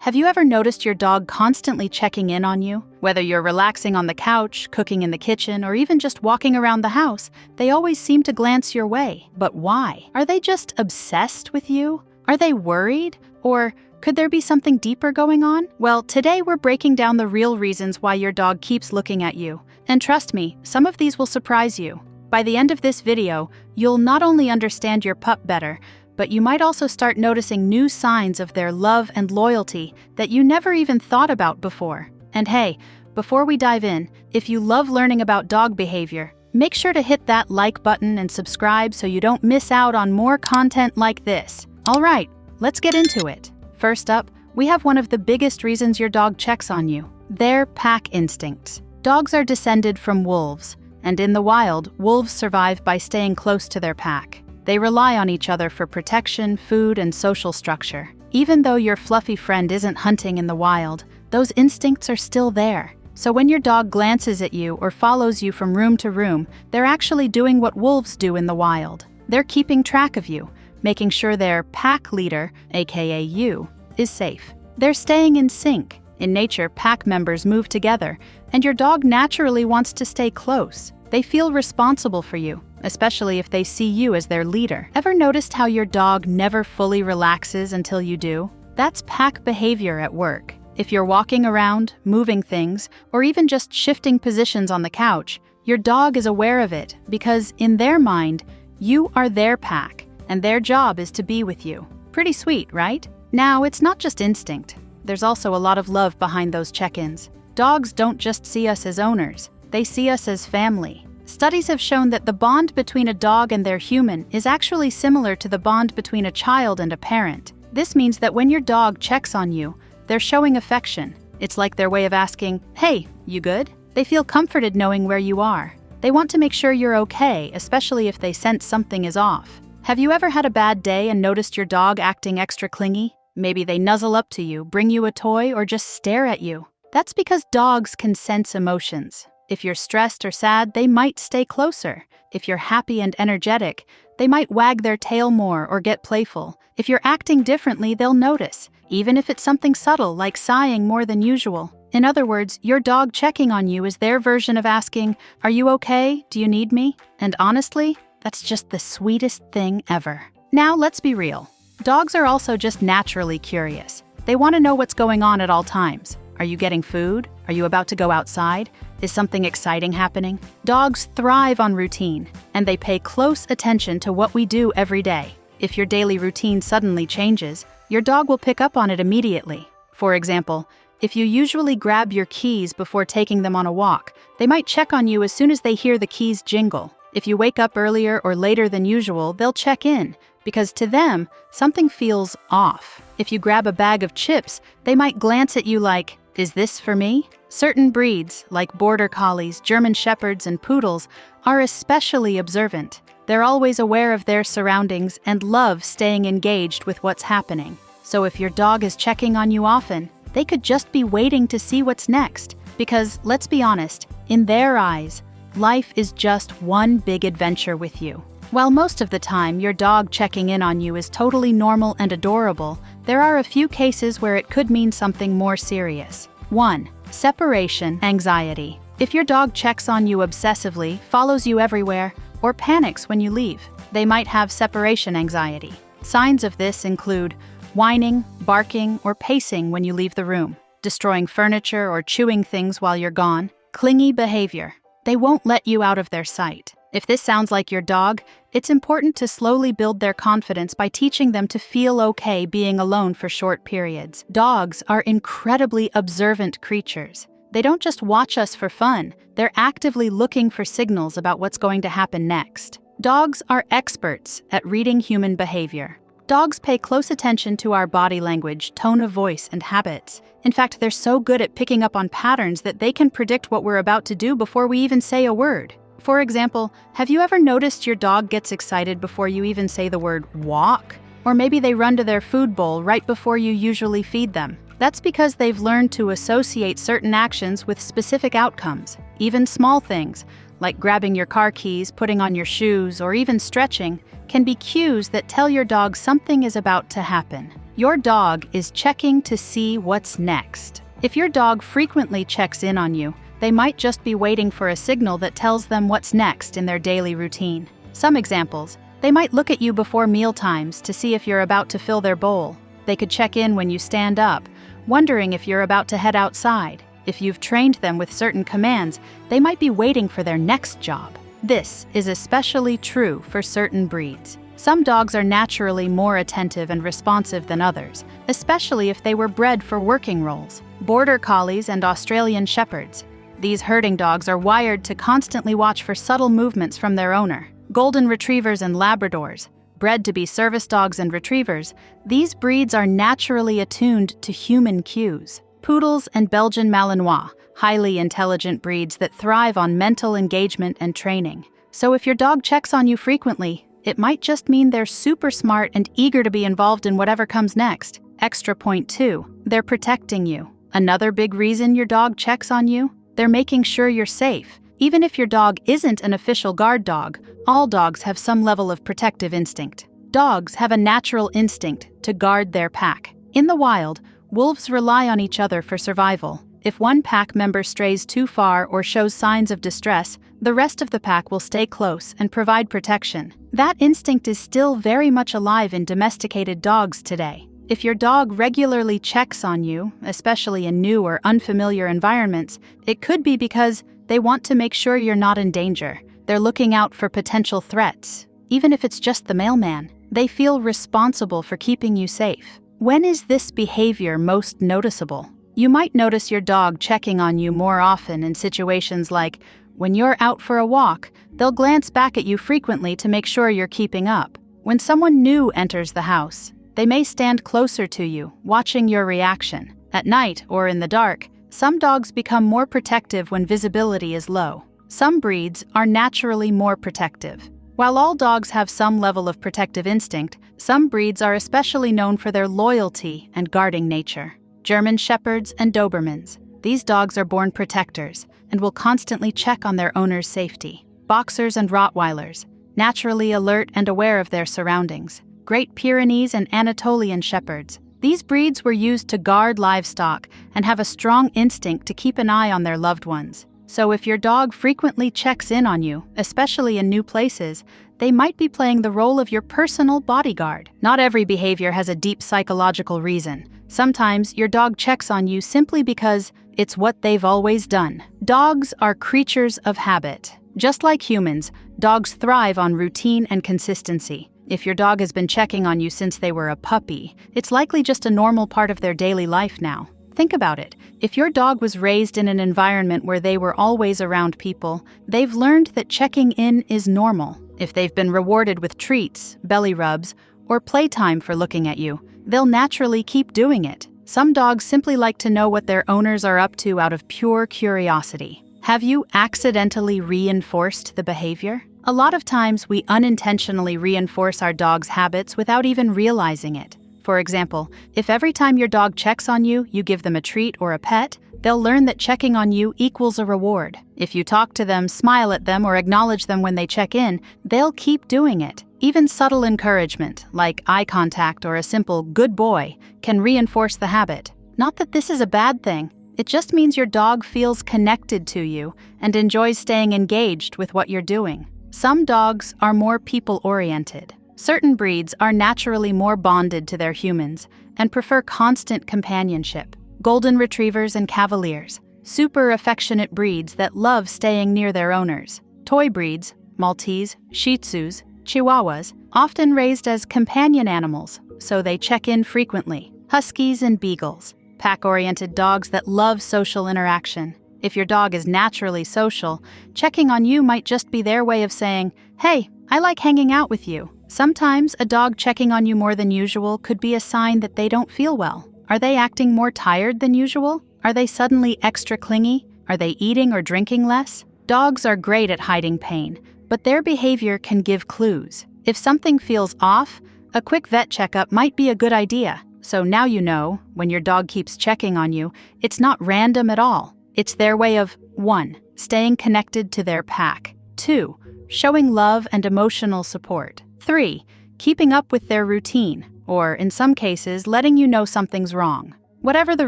Have you ever noticed your dog constantly checking in on you? Whether you're relaxing on the couch, cooking in the kitchen, or even just walking around the house, they always seem to glance your way. But why? Are they just obsessed with you? Are they worried? Or could there be something deeper going on? Well, today we're breaking down the real reasons why your dog keeps looking at you. And trust me, some of these will surprise you. By the end of this video, you'll not only understand your pup better, but you might also start noticing new signs of their love and loyalty that you never even thought about before. And hey, before we dive in, if you love learning about dog behavior, make sure to hit that like button and subscribe so you don't miss out on more content like this. All right, let's get into it. First up, we have one of the biggest reasons your dog checks on you: their pack instincts. Dogs are descended from wolves, and in the wild, wolves survive by staying close to their pack. They rely on each other for protection, food, and social structure. Even though your fluffy friend isn't hunting in the wild, those instincts are still there. So when your dog glances at you or follows you from room to room, they're actually doing what wolves do in the wild. They're keeping track of you, making sure their pack leader, aka you, is safe. They're staying in sync. In nature, pack members move together, and your dog naturally wants to stay close. They feel responsible for you, especially if they see you as their leader. Ever noticed how your dog never fully relaxes until you do? That's pack behavior at work. If you're walking around, moving things, or even just shifting positions on the couch, your dog is aware of it because, in their mind, you are their pack, and their job is to be with you. Pretty sweet, right? Now, it's not just instinct. There's also a lot of love behind those check-ins. Dogs don't just see us as owners. They see us as family. Studies have shown that the bond between a dog and their human is actually similar to the bond between a child and a parent. This means that when your dog checks on you, they're showing affection. It's like their way of asking, "Hey, you good?" They feel comforted knowing where you are. They want to make sure you're okay, especially if they sense something is off. Have you ever had a bad day and noticed your dog acting extra clingy? Maybe they nuzzle up to you, bring you a toy, or just stare at you. That's because dogs can sense emotions. If you're stressed or sad, they might stay closer. If you're happy and energetic, they might wag their tail more or get playful. If you're acting differently, they'll notice, even if it's something subtle like sighing more than usual. In other words, your dog checking on you is their version of asking, "Are you okay? Do you need me?" And honestly, that's just the sweetest thing ever. Now, let's be real. Dogs are also just naturally curious. They want to know what's going on at all times. Are you getting food? Are you about to go outside? Is something exciting happening? Dogs thrive on routine, and they pay close attention to what we do every day. If your daily routine suddenly changes, your dog will pick up on it immediately. For example, if you usually grab your keys before taking them on a walk, they might check on you as soon as they hear the keys jingle. If you wake up earlier or later than usual, they'll check in, because to them, something feels off. If you grab a bag of chips, they might glance at you like, "Is this for me?" Certain breeds, like Border Collies, German Shepherds, and Poodles, are especially observant. They're always aware of their surroundings and love staying engaged with what's happening. So if your dog is checking on you often, they could just be waiting to see what's next. Because, let's be honest, in their eyes, life is just one big adventure with you. While most of the time your dog checking in on you is totally normal and adorable, there are a few cases where it could mean something more serious. 1. Separation anxiety. If your dog checks on you obsessively, follows you everywhere, or panics when you leave, they might have separation anxiety. Signs of this include whining, barking, or pacing when you leave the room, destroying furniture or chewing things while you're gone, clingy behavior. They won't let you out of their sight. If this sounds like your dog, it's important to slowly build their confidence by teaching them to feel okay being alone for short periods. Dogs are incredibly observant creatures. They don't just watch us for fun, they're actively looking for signals about what's going to happen next. Dogs are experts at reading human behavior. Dogs pay close attention to our body language, tone of voice, and habits. In fact, they're so good at picking up on patterns that they can predict what we're about to do before we even say a word. For example, have you ever noticed your dog gets excited before you even say the word walk? Or maybe they run to their food bowl right before you usually feed them. That's because they've learned to associate certain actions with specific outcomes. Even small things, like grabbing your car keys, putting on your shoes, or even stretching, can be cues that tell your dog something is about to happen. Your dog is checking to see what's next. If your dog frequently checks in on you, they might just be waiting for a signal that tells them what's next in their daily routine. Some examples: they might look at you before meal times to see if you're about to fill their bowl. They could check in when you stand up, wondering if you're about to head outside. If you've trained them with certain commands, they might be waiting for their next job. This is especially true for certain breeds. Some dogs are naturally more attentive and responsive than others, especially if they were bred for working roles. Border Collies and Australian Shepherds. These herding dogs are wired to constantly watch for subtle movements from their owner. Golden Retrievers and Labradors. Bred to be service dogs and retrievers, these breeds are naturally attuned to human cues. Poodles and Belgian Malinois, highly intelligent breeds that thrive on mental engagement and training. So if your dog checks on you frequently, it might just mean they're super smart and eager to be involved in whatever comes next. Extra point 2, they're protecting you. Another big reason your dog checks on you? They're making sure you're safe. Even if your dog isn't an official guard dog, all dogs have some level of protective instinct. Dogs have a natural instinct to guard their pack. In the wild, wolves rely on each other for survival. If one pack member strays too far or shows signs of distress, the rest of the pack will stay close and provide protection. That instinct is still very much alive in domesticated dogs today. If your dog regularly checks on you, especially in new or unfamiliar environments, it could be because they want to make sure you're not in danger. They're looking out for potential threats. Even if it's just the mailman, they feel responsible for keeping you safe. When is this behavior most noticeable? You might notice your dog checking on you more often in situations like when you're out for a walk, they'll glance back at you frequently to make sure you're keeping up. When someone new enters the house, they may stand closer to you, watching your reaction. At night or in the dark, some dogs become more protective when visibility is low. Some breeds are naturally more protective. While all dogs have some level of protective instinct, some breeds are especially known for their loyalty and guarding nature. German Shepherds and Dobermans. These dogs are born protectors and will constantly check on their owner's safety. Boxers and Rottweilers. Naturally alert and aware of their surroundings. Great Pyrenees and Anatolian Shepherds. These breeds were used to guard livestock and have a strong instinct to keep an eye on their loved ones. So if your dog frequently checks in on you, especially in new places, they might be playing the role of your personal bodyguard. Not every behavior has a deep psychological reason. Sometimes your dog checks on you simply because it's what they've always done. Dogs are creatures of habit. Just like humans, dogs thrive on routine and consistency. If your dog has been checking on you since they were a puppy, it's likely just a normal part of their daily life now. Think about it. If your dog was raised in an environment where they were always around people, they've learned that checking in is normal. If they've been rewarded with treats, belly rubs, or playtime for looking at you, they'll naturally keep doing it. Some dogs simply like to know what their owners are up to out of pure curiosity. Have you accidentally reinforced the behavior? A lot of times we unintentionally reinforce our dog's habits without even realizing it. For example, if every time your dog checks on you, you give them a treat or a pet, they'll learn that checking on you equals a reward. If you talk to them, smile at them, or acknowledge them when they check in, they'll keep doing it. Even subtle encouragement, like eye contact or a simple "good boy," can reinforce the habit. Not that this is a bad thing. It just means your dog feels connected to you and enjoys staying engaged with what you're doing. Some dogs are more people-oriented. Certain breeds are naturally more bonded to their humans and prefer constant companionship. Golden Retrievers and Cavaliers, super affectionate breeds that love staying near their owners. Toy breeds, Maltese, Shih Tzus, Chihuahuas, often raised as companion animals, so they check in frequently. Huskies and Beagles, pack-oriented dogs that love social interaction. If your dog is naturally social, checking on you might just be their way of saying, "Hey, I like hanging out with you." Sometimes a dog checking on you more than usual could be a sign that they don't feel well. Are they acting more tired than usual? Are they suddenly extra clingy? Are they eating or drinking less? Dogs are great at hiding pain, but their behavior can give clues. If something feels off, a quick vet checkup might be a good idea. So now you know, when your dog keeps checking on you, it's not random at all. It's their way of 1. Staying connected to their pack. 2. Showing love and emotional support. 3. Keeping up with their routine, or in some cases, letting you know something's wrong. Whatever the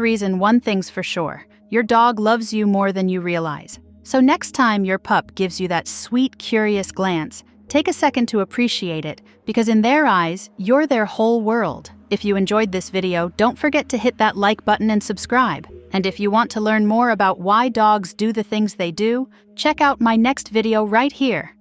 reason, one thing's for sure: your dog loves you more than you realize. So next time your pup gives you that sweet, curious glance, take a second to appreciate it, because in their eyes, you're their whole world. If you enjoyed this video, don't forget to hit that like button and subscribe. And if you want to learn more about why dogs do the things they do, check out my next video right here.